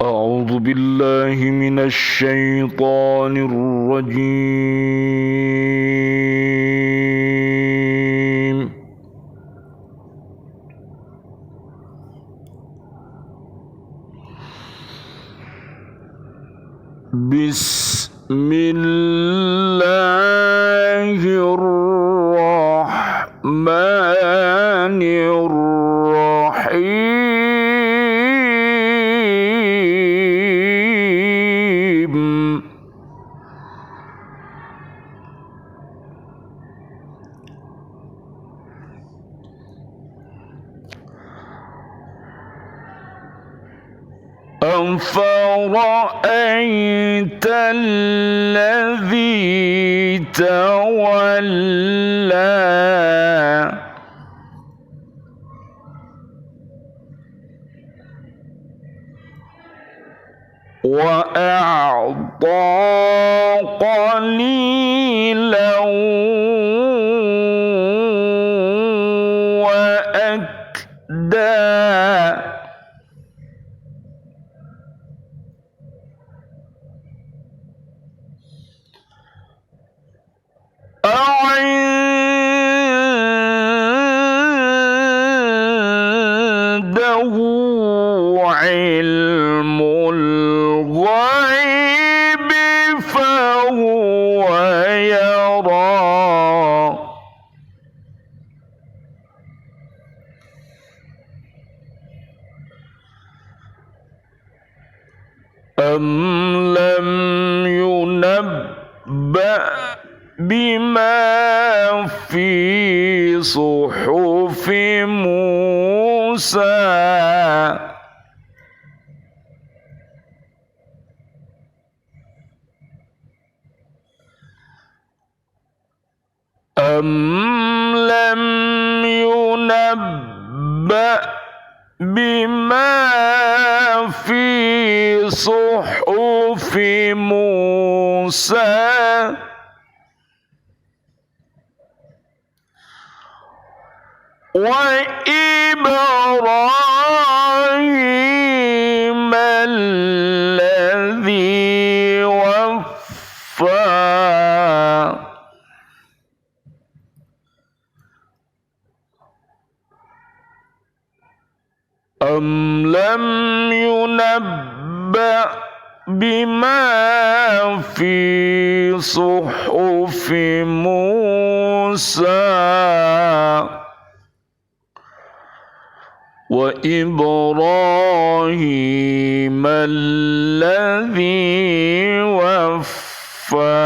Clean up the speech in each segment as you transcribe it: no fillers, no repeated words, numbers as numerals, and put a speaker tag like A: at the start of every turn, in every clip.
A: أعوذ بالله من الشيطان الرجيم. بسم الله الرحمن الرحيم. أفرأيت الذي تولى وأعطى قليلا وأكدى أعنده علم الغيب فهو يرى أم لم ينبأ بما في صحف موسى أم لم ينبأ بما في صحف موسى وإبراهيم الذي وفى أم لم ينبأ بما في صحف موسى وإبراهيم الذي وفى.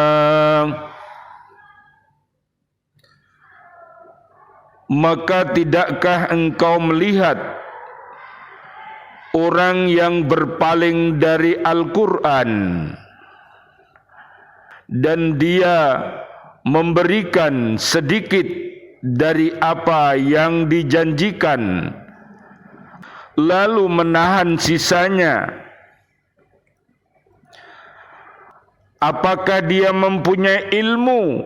A: Maka tidakkah engkau melihat orang yang berpaling dari Al-Quran dan dia memberikan sedikit dari apa yang dijanjikan lalu menahan sisanya? Apakah dia mempunyai ilmu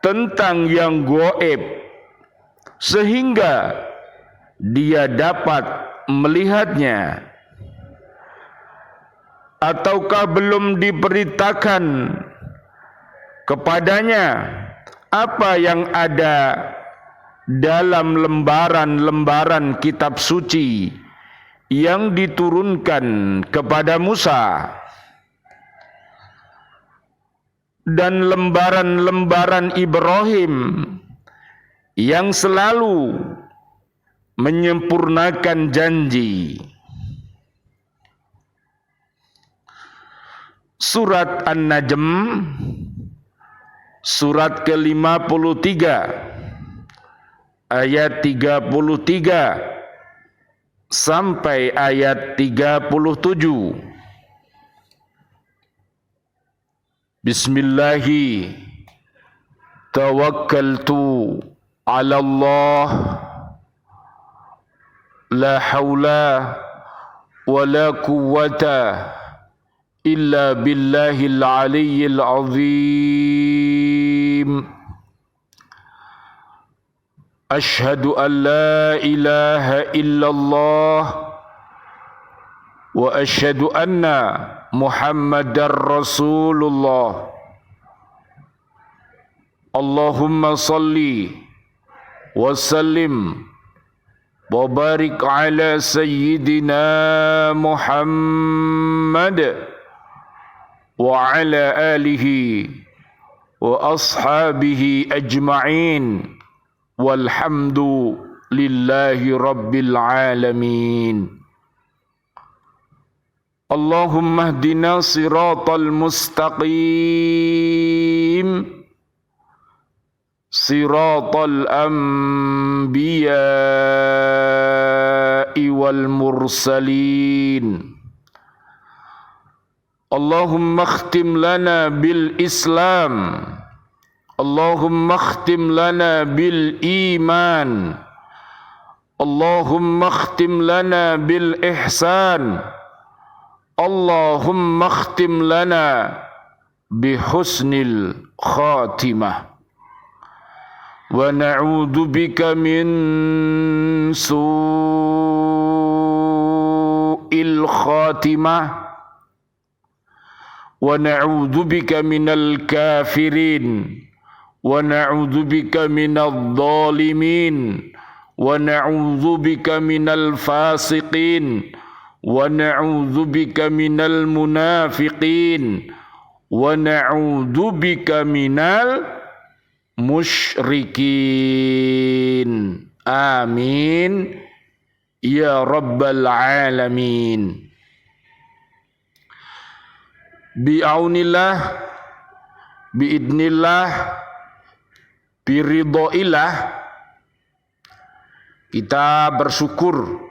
A: tentang yang gaib sehingga dia dapat melihatnya? Ataukah belum diberitakan kepadanya apa yang ada dalam lembaran-lembaran kitab suci yang diturunkan kepada Musa dan lembaran-lembaran Ibrahim yang selalu menyempurnakan janji? Surat An-Najm surat ke-53 ayat 33 sampai ayat 37. Bismillahi tawakkaltu ala Allah la hawla wa la quwwata illa billahil aliyyil azim. Ashhadu an la ilaha illallah وأشهد أن محمدًا رسول الله. اللهم صل وسلم وبارك على سيدنا محمد وعلى آله وأصحابه أجمعين والحمد لله رب العالمين. اللهم اهدنا صراط المستقيم صراط الأنبياء والمرسلين. اللهم اختم لنا بالإسلام، اللهم اختم لنا بالإيمان، اللهم اختم لنا بالإحسان، اللهم اختم لنا بحسن الخاتمة. ونعوذ بك من سوء الخاتمة، ونعوذ بك من الكافرين، ونعوذ بك من الظالمين، ونعوذ بك من الفاسقين، ونعوذ بك من المنافقين، ونعوذ بك من المشركين. آمين يا رب العالمين. Bi'aunillah, biidnillah, biridhoillah, kita bersyukur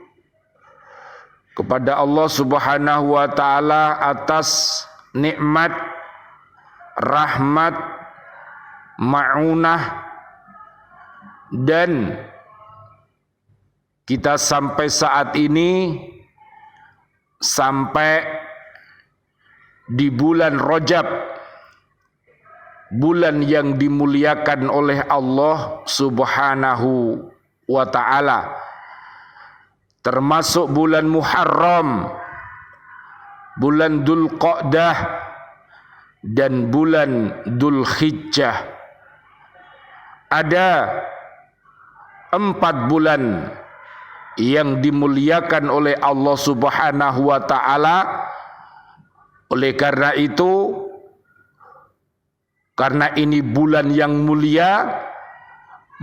A: kepada Allah Subhanahu wa taala atas nikmat, rahmat, ma'unah, dan kita sampai saat ini sampai di bulan Rajab, bulan yang dimuliakan oleh Allah Subhanahu wa taala, termasuk bulan Muharram, bulan Dzulqa'dah, dan bulan Dzulhijjah. Ada 4 bulan yang dimuliakan oleh Allah Subhanahu wa taala. Oleh karena itu, karena ini bulan yang mulia,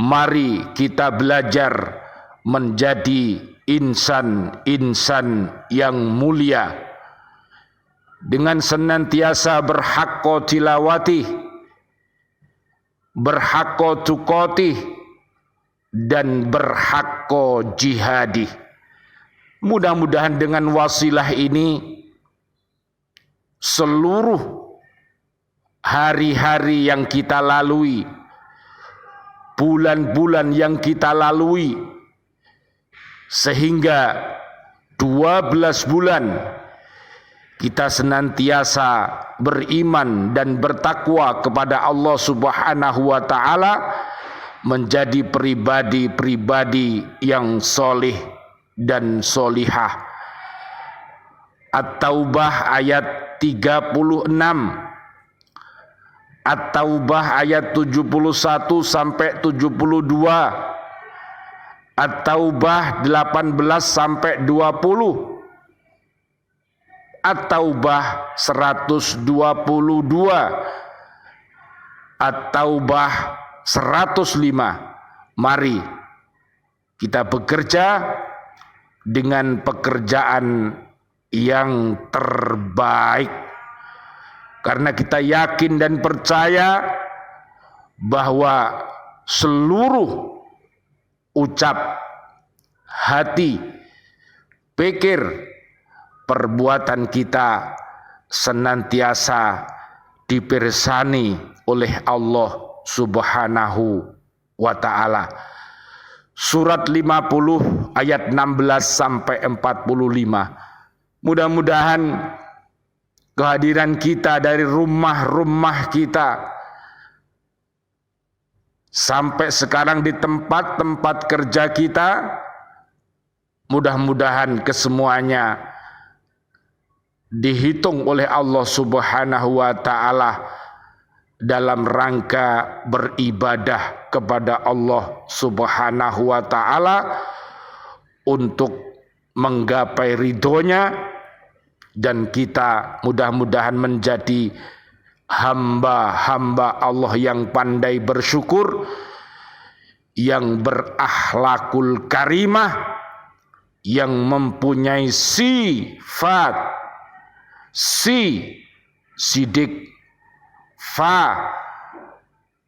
A: mari kita belajar menjadi insan-insan yang mulia dengan senantiasa berhaqqa tilawati, berhaqqa tuqati, dan berhaqqa jihadi. Mudah-mudahan dengan wasilah ini seluruh hari-hari yang kita lalui, bulan-bulan yang kita lalui, sehingga 12 bulan kita senantiasa beriman dan bertakwa kepada Allah Subhanahu wa taala, menjadi pribadi-pribadi yang soleh dan solihah. At-Taubah ayat 36, At-Taubah ayat 71 sampai 72, At-Taubah 18 sampai 20, At-Taubah 122, At-Taubah 105. Mari kita bekerja dengan pekerjaan yang terbaik, karena kita yakin dan percaya bahwa seluruh ucap, hati, pikir, perbuatan kita senantiasa dipirsani oleh Allah Subhanahu wa taala. Surat 50 ayat 16 sampai 45. Mudah-mudahan kehadiran kita dari rumah-rumah kita sampai sekarang di tempat-tempat kerja kita, mudah-mudahan kesemuanya dihitung oleh Allah Subhanahu wa taala dalam rangka beribadah kepada Allah Subhanahu wa taala untuk menggapai ridhonya, dan kita mudah-mudahan menjadi hamba-hamba Allah yang pandai bersyukur, yang berakhlakul karimah, yang mempunyai sifat sidik,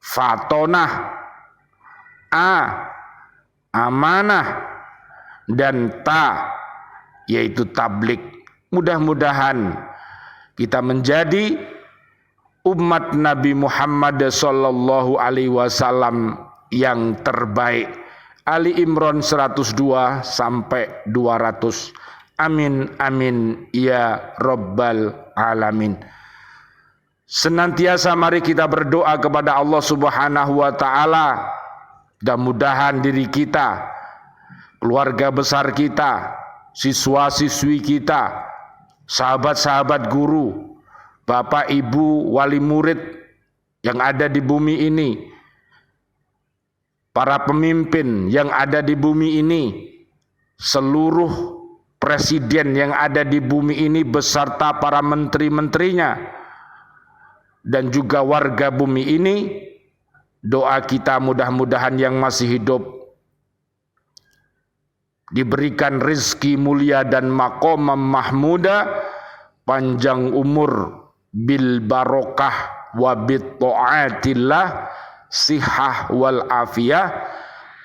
A: fatonah, amanah, dan yaitu tablik. Mudah-mudahan kita menjadi umat Nabi Muhammad sallallahu alaihi wasallam yang terbaik. Ali Imran 102 sampai 200. Amin amin ya rabbal alamin. Senantiasa mari kita berdoa kepada Allah Subhanahu wa taala, mudah-mudahan diri kita, keluarga besar kita, siswa-siswi kita, sahabat-sahabat guru, bapak ibu wali murid yang ada di bumi ini, para pemimpin yang ada di bumi ini, seluruh presiden yang ada di bumi ini beserta para menteri-menterinya, dan juga warga bumi ini, doa kita mudah-mudahan yang masih hidup diberikan rizki mulia dan maqamam mahmuda, panjang umur bil barokah wa bit ta'atillah, sihah wal afiyah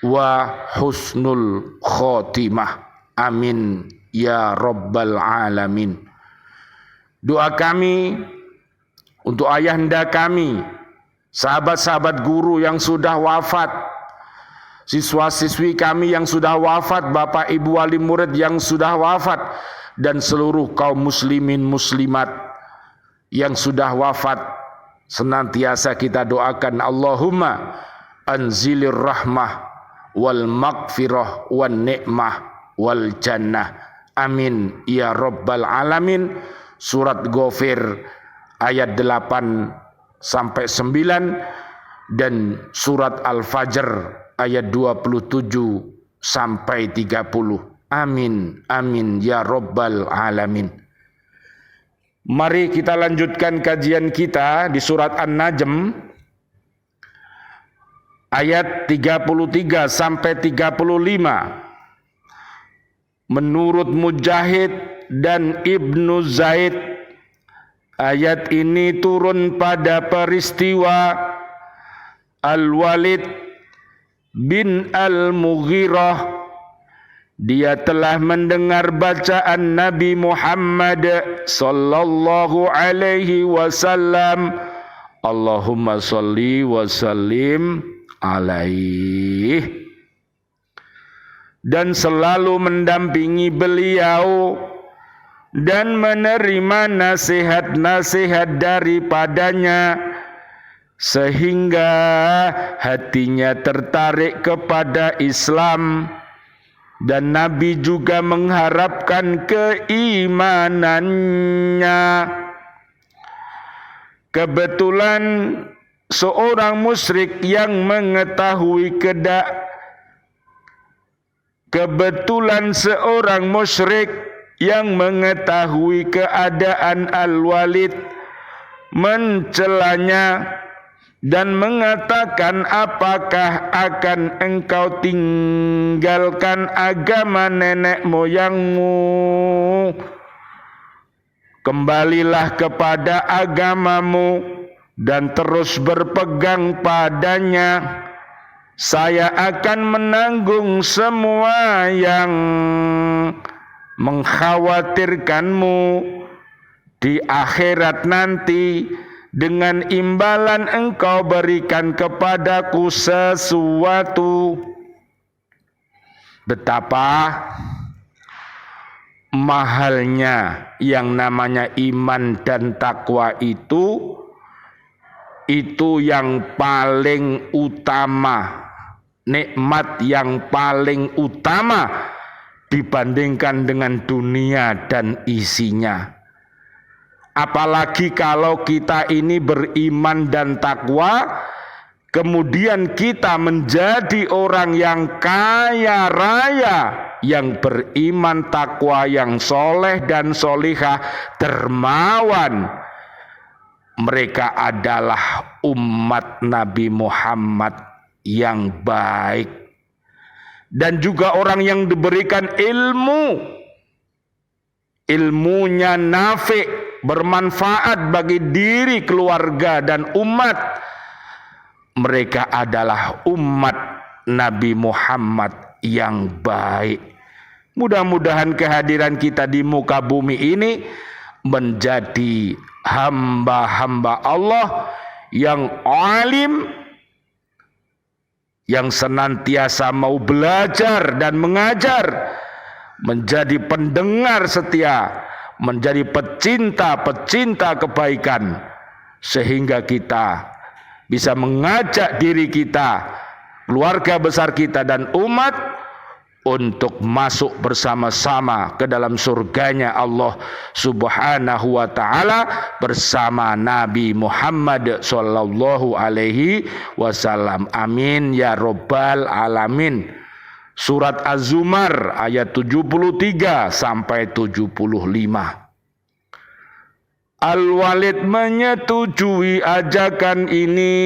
A: wa husnul khotimah. Amin ya rabbal alamin. Doa kami untuk ayahanda kami, sahabat-sahabat guru yang sudah wafat, siswa-siswi kami yang sudah wafat, bapak ibu wali murid yang sudah wafat, dan seluruh kaum muslimin muslimat yang sudah wafat, senantiasa kita doakan, Allahumma anzilir rahmah wal maghfirah wan ni'mah wal jannah. Amin ya rabbal alamin. Surat Ghafir ayat 8 sampai 9 dan surat Al-Fajr ayat 27 sampai 30. Amin amin ya rabbal alamin. Mari kita lanjutkan kajian kita di surat An-Najm ayat 33 sampai 35. Menurut Mujahid dan Ibnu Zaid, ayat ini turun pada peristiwa Al-Walid bin Al-Mughirah. Dia telah mendengar bacaan Nabi Muhammad sallallahu alaihi wasallam, Allahumma sholli wa sallim alaihi, dan selalu mendampingi beliau dan menerima nasihat-nasihat daripadanya, sehingga hatinya tertarik kepada Islam, dan Nabi juga mengharapkan keimanannya. Kebetulan seorang musyrik yang mengetahui keadaan Al-Walid mencelanya dan mengatakan, apakah akan engkau tinggalkan agama nenek moyangmu? Kembalilah kepada agamamu dan terus berpegang padanya. Saya akan menanggung semua yang mengkhawatirkanmu di akhirat nanti. Dengan imbalan engkau berikan kepadaku sesuatu. Betapa mahalnya yang namanya iman dan takwa itu yang paling utama, nikmat yang paling utama dibandingkan dengan dunia dan isinya. Apalagi kalau kita ini beriman dan takwa, kemudian kita menjadi orang yang kaya raya, yang beriman, takwa, yang soleh dan solihah, dermawan. Mereka adalah umat Nabi Muhammad yang baik. Dan juga orang yang diberikan ilmu, ilmunya nafi', bermanfaat bagi diri, keluarga, dan umat. Mereka adalah umat Nabi Muhammad yang baik. Mudah-mudahan kehadiran kita di muka bumi ini menjadi hamba-hamba Allah yang alim, yang senantiasa mau belajar dan mengajar, menjadi pendengar setia, menjadi pecinta-pecinta kebaikan, sehingga kita bisa mengajak diri kita, keluarga besar kita dan umat untuk masuk bersama-sama ke dalam surganya Allah Subhanahu wa ta'ala bersama Nabi Muhammad sallallahu alaihi wasallam. Amin ya rabbal alamin. Surat Az-Zumar ayat 73 sampai 75. Al-Walid menyetujui ajakan ini,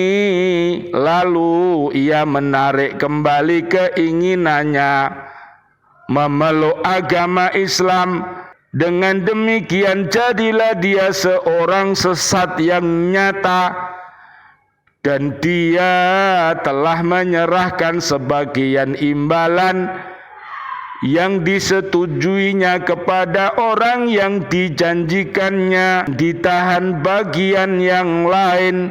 A: lalu ia menarik kembali keinginannya memeluk agama Islam. Dengan demikian jadilah dia seorang sesat yang nyata, dan dia telah menyerahkan sebagian imbalan yang disetujuinya kepada orang yang dijanjikannya, ditahan bagian yang lain.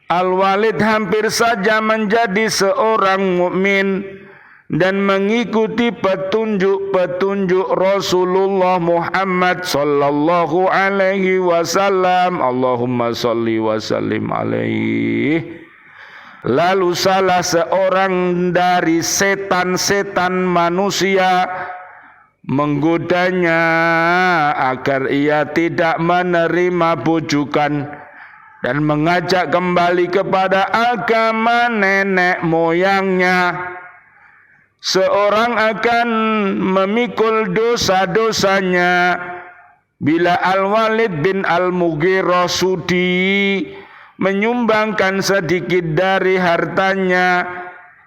A: Al-Walid hampir saja menjadi seorang mukmin dan mengikuti petunjuk-petunjuk Rasulullah Muhammad sallallahu alaihi wasallam. Allahumma shalli wa sallim alaihi. Lalu salah seorang dari setan-setan manusia menggodanya agar ia tidak menerima bujukan dan mengajak kembali kepada agama nenek moyangnya. Seorang akan memikul dosa-dosanya bila Al-Walid bin Al-Mughirah sudi menyumbangkan sedikit dari hartanya.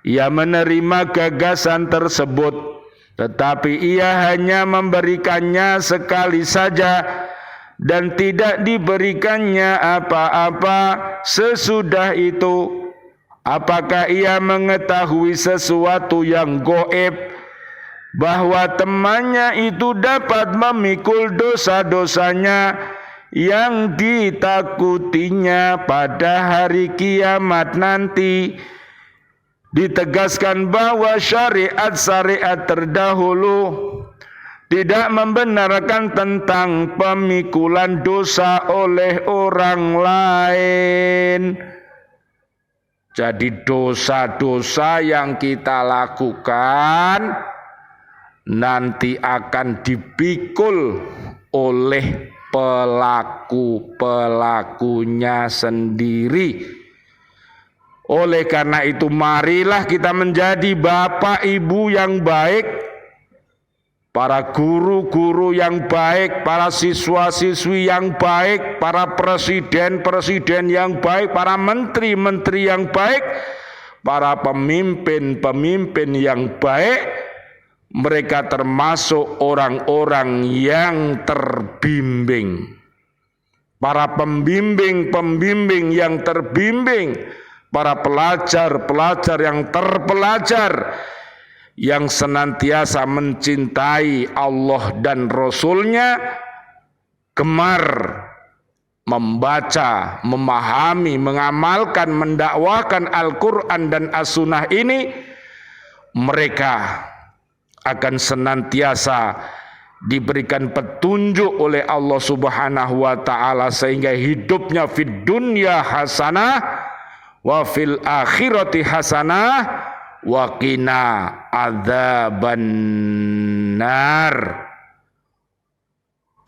A: Ia menerima gagasan tersebut, tetapi ia hanya memberikannya sekali saja dan tidak diberikannya apa-apa sesudah itu. Apakah ia mengetahui sesuatu yang gaib, bahwa temannya itu dapat memikul dosa-dosanya yang ditakutinya pada hari kiamat nanti? Ditegaskan bahwa syariat-syariat terdahulu tidak membenarkan tentang pemikulan dosa oleh orang lain. Jadi dosa-dosa yang kita lakukan nanti akan dipikul oleh pelaku-pelakunya sendiri. Oleh karena itu marilah kita menjadi bapak ibu yang baik, para guru-guru yang baik, para siswa-siswi yang baik, para presiden-presiden yang baik, para menteri-menteri yang baik, para pemimpin-pemimpin yang baik. Mereka termasuk orang-orang yang terbimbing, para pembimbing-pembimbing yang terbimbing, para pelajar-pelajar yang terpelajar, yang senantiasa mencintai Allah dan Rasul-Nya, gemar membaca, memahami, mengamalkan, mendakwakan Al-Quran dan As-Sunnah ini. Mereka akan senantiasa diberikan petunjuk oleh Allah Subhanahu wa ta'ala, sehingga hidupnya fid dunya hasanah wa fil akhirati hasanah wa qina adzabannar.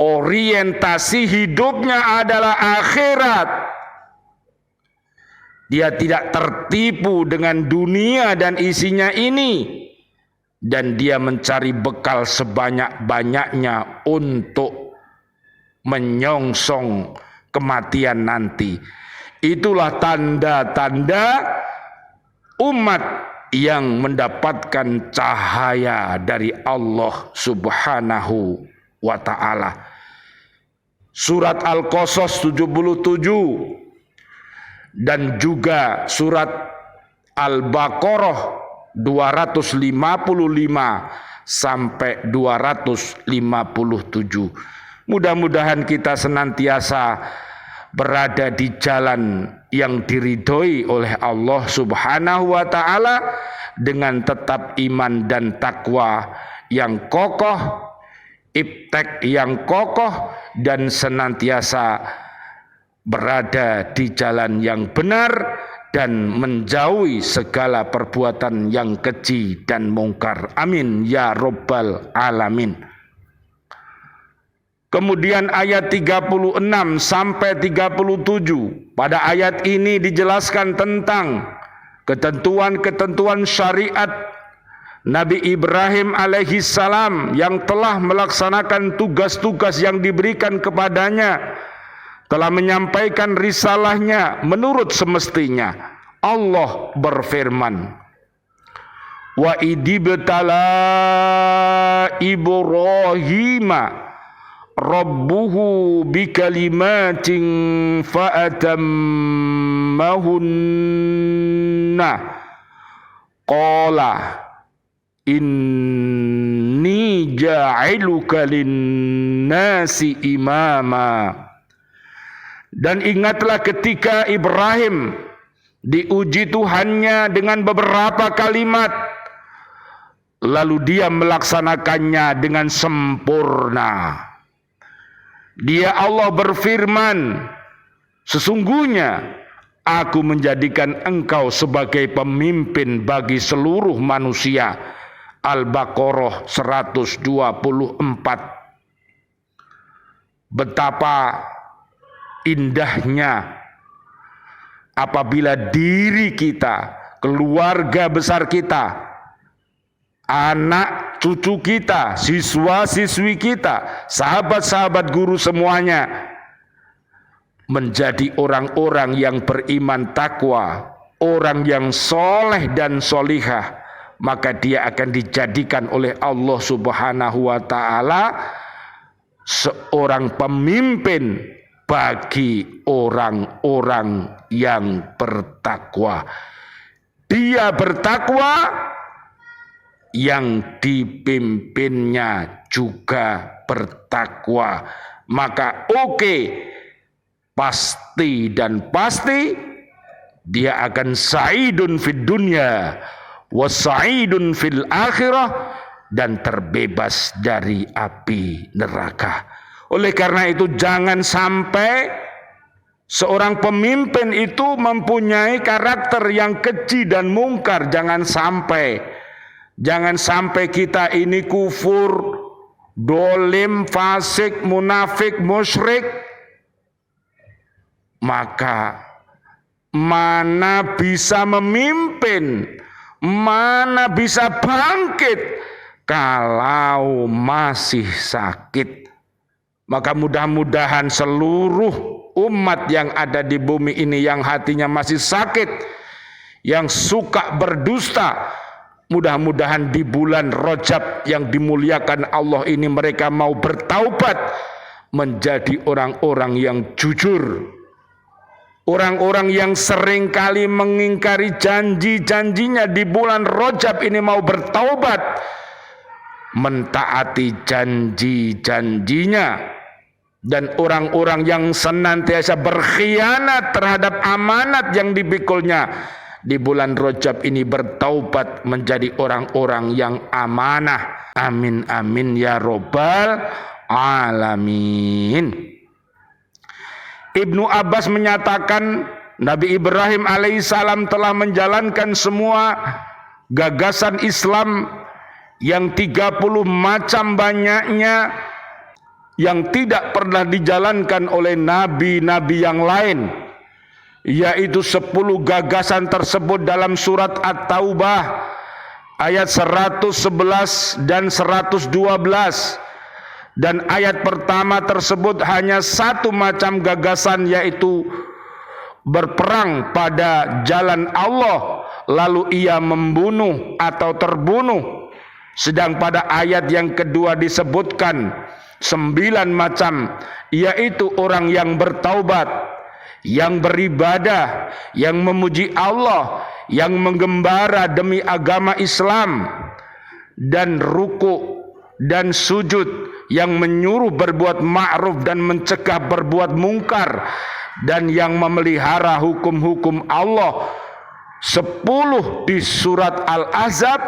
A: orientasi hidupnya adalah akhirat. Dia tidak tertipu dengan dunia dan isinya ini, dan dia mencari bekal sebanyak-banyaknya untuk menyongsong kematian nanti. Itulah tanda-tanda umat yang mendapatkan cahaya dari Allah Subhanahu wa ta'ala. Surat Al-Qasas 77 dan juga surat Al-Baqarah 255 sampai 257. Mudah-mudahan kita senantiasa berada di jalan yang diridhoi oleh Allah Subhanahu wa ta'ala dengan tetap iman dan takwa yang kokoh, iptek yang kokoh, dan senantiasa berada di jalan yang benar dan menjauhi segala perbuatan yang keji dan mungkar. Amin ya Rabbal Alamin. Kemudian ayat 36 sampai 37. Pada ayat ini dijelaskan tentang ketentuan-ketentuan syariat Nabi Ibrahim alaihissalam yang telah melaksanakan tugas-tugas yang diberikan kepadanya, telah menyampaikan risalahnya menurut semestinya. Allah berfirman, wa idibtala Ibrahima rabbuhu bikalimatin fa'atammahunna qala inni ja'iluka linnasi imama. Dan ingatlah ketika Ibrahim diuji Tuhannya dengan beberapa kalimat, lalu dia melaksanakannya dengan sempurna. Dia Allah berfirman, sesungguhnya aku menjadikan engkau sebagai pemimpin bagi seluruh manusia. Al-Baqarah 124. Betapa indahnya apabila diri kita, keluarga besar kita, anak cucu kita, siswa-siswi kita, sahabat-sahabat guru semuanya menjadi orang-orang yang beriman takwa, orang yang soleh dan solihah, maka dia akan dijadikan oleh Allah Subhanahu wa ta'ala seorang pemimpin bagi orang-orang yang bertakwa. Dia bertakwa, yang dipimpinnya juga bertakwa. Maka pasti dan pasti dia akan sa'idun fid dunya wa sa'idun fil akhirah, dan terbebas dari api neraka. Oleh karena itu jangan sampai seorang pemimpin itu mempunyai karakter yang keji dan mungkar. Jangan sampai kita ini kufur, dolim, fasik, munafik, musyrik. Maka mana bisa memimpin, mana bisa bangkit kalau masih sakit. Maka mudah-mudahan seluruh umat yang ada di bumi ini yang hatinya masih sakit, yang suka berdusta, mudah-mudahan di bulan Rajab yang dimuliakan Allah ini mereka mau bertaubat menjadi orang-orang yang jujur, orang-orang yang seringkali mengingkari janji-janjinya di bulan Rajab ini mau bertaubat, mentaati janji-janjinya. Dan orang-orang yang senantiasa berkhianat terhadap amanat yang dipikulnya di bulan Rajab ini bertaubat menjadi orang-orang yang amanah. Amin amin ya Rabbal Alamin. Ibnu Abbas menyatakan Nabi Ibrahim alaihissalam telah menjalankan semua gagasan Islam yang 30 macam banyaknya yang tidak pernah dijalankan oleh nabi-nabi yang lain, yaitu 10 gagasan tersebut dalam surat At-Taubah ayat 111 dan 112. Dan ayat pertama tersebut hanya satu macam gagasan, yaitu berperang pada jalan Allah, lalu ia membunuh atau terbunuh. Sedang pada ayat yang kedua disebutkan 9 macam, yaitu orang yang bertaubat, yang beribadah, yang memuji Allah, yang menggembara demi agama Islam, dan ruku dan sujud, yang menyuruh berbuat ma'ruf dan mencegah berbuat mungkar, dan yang memelihara hukum-hukum Allah. 10 di surat Al-Ahzab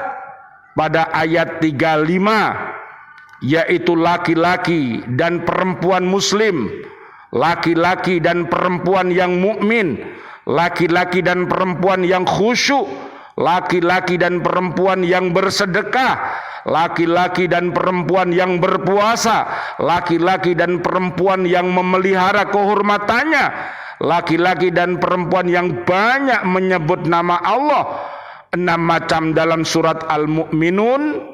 A: pada ayat 35, yaitu laki-laki dan perempuan muslim, laki-laki dan perempuan yang mukmin, laki-laki dan perempuan yang khusyuk, laki-laki dan perempuan yang bersedekah, laki-laki dan perempuan yang berpuasa, laki-laki dan perempuan yang memelihara kehormatannya, laki-laki dan perempuan yang banyak menyebut nama Allah. 6 macam dalam surat Al-Mu'minun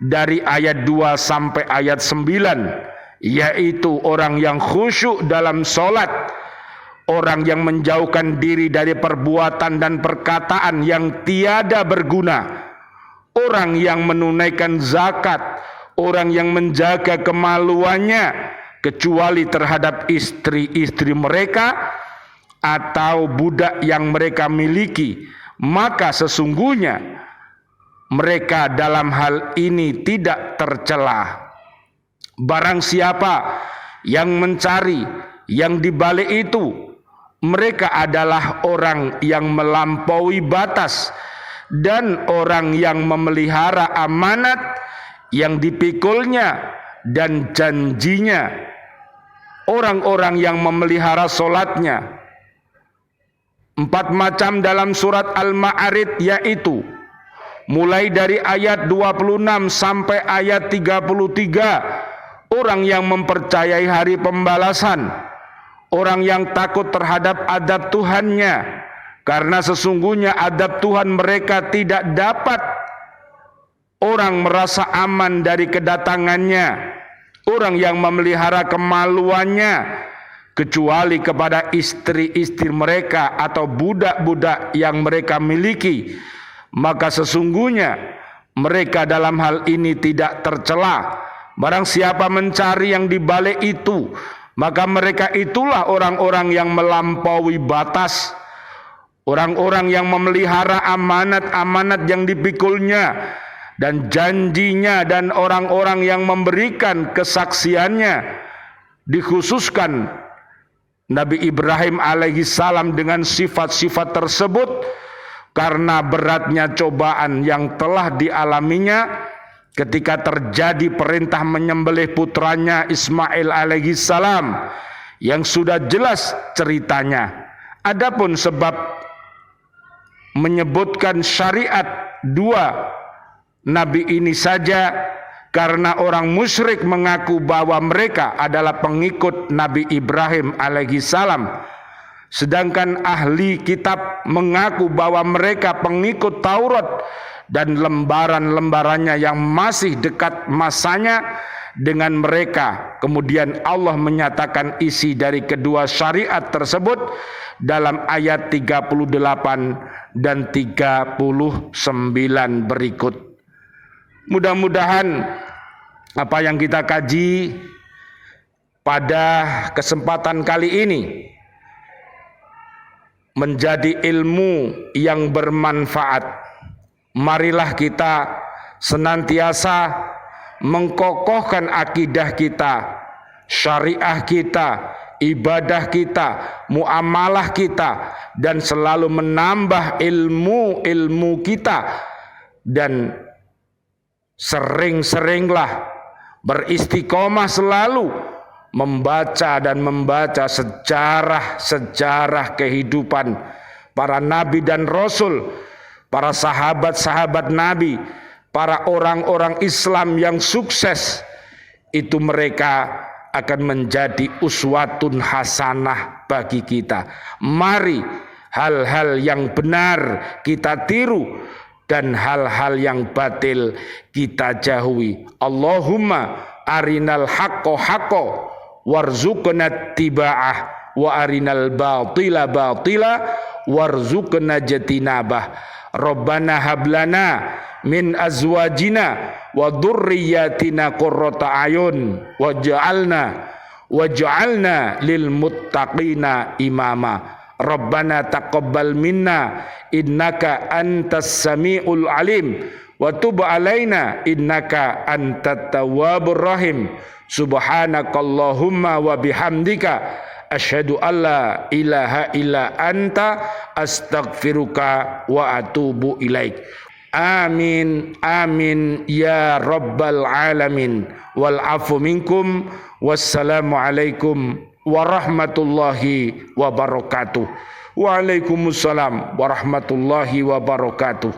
A: dari ayat 2 sampai ayat 9, yaitu orang yang khusyuk dalam sholat, orang yang menjauhkan diri dari perbuatan dan perkataan yang tiada berguna, orang yang menunaikan zakat, orang yang menjaga kemaluannya kecuali terhadap istri-istri mereka atau budak yang mereka miliki, maka sesungguhnya mereka dalam hal ini tidak tercela. Barang siapa yang mencari yang dibalik itu, mereka adalah orang yang melampaui batas dan orang yang memelihara amanat yang dipikulnya dan janjinya, orang-orang yang memelihara solatnya. 4 macam dalam surat Al-Ma'arij, yaitu mulai dari ayat 26 sampai ayat 33, orang yang mempercayai hari pembalasan, orang yang takut terhadap adab Tuhannya, karena sesungguhnya adab Tuhan mereka tidak dapat. Orang merasa aman dari kedatangannya, orang yang memelihara kemaluannya kecuali kepada istri-istri mereka atau budak-budak yang mereka miliki, maka sesungguhnya mereka dalam hal ini tidak tercela. Barang siapa mencari yang dibalik itu, maka mereka itulah orang-orang yang melampaui batas, orang-orang yang memelihara amanat-amanat yang dipikulnya dan janjinya, dan orang-orang yang memberikan kesaksiannya. Dikhususkan Nabi Ibrahim alaihissalam dengan sifat-sifat tersebut karena beratnya cobaan yang telah dialaminya ketika terjadi perintah menyembelih putranya Ismail alaihissalam, yang sudah jelas ceritanya. Adapun sebab menyebutkan syariat 2 nabi ini saja karena orang musyrik mengaku bahwa mereka adalah pengikut Nabi Ibrahim alaihissalam, sedangkan ahli kitab mengaku bahwa mereka pengikut Taurat dan lembaran-lembarannya yang masih dekat masanya dengan mereka. Kemudian Allah menyatakan isi dari kedua syariat tersebut dalam ayat 38 dan 39 berikut. Mudah-mudahan apa yang kita kaji pada kesempatan kali ini menjadi ilmu yang bermanfaat. Marilah kita senantiasa mengkokohkan akidah kita, syariah kita, ibadah kita, muamalah kita, dan selalu menambah ilmu-ilmu kita, dan sering-seringlah beristiqomah selalu membaca dan membaca sejarah-sejarah kehidupan para nabi dan rasul, para sahabat-sahabat nabi, para orang-orang Islam yang sukses, itu mereka akan menjadi uswatun hasanah bagi kita. Mari hal-hal yang benar kita tiru dan hal-hal yang batil kita jauhi. Allahumma arinal haqqo haqqo warzuqna tiba'ah wa arinal batila batila warzuqna jatinabah. Rabbana hablana min azwajina wa dzurriyyatina qurrata ayun waj'alna lil muttaqina imama. Rabbana taqabbal minna innaka antas samiul alim wa tub alaina innaka antat tawwabur rahim. Subhanakallahumma wa bihamdika asyhadu alla ilaha illa anta astaghfiruka wa atubu ilaik. Amin amin ya rabbal alamin. Wal afu minkum. Wassalamu alaikum warahmatullahi wabarakatuh. Waalaikumsalam warahmatullahi wabarakatuh.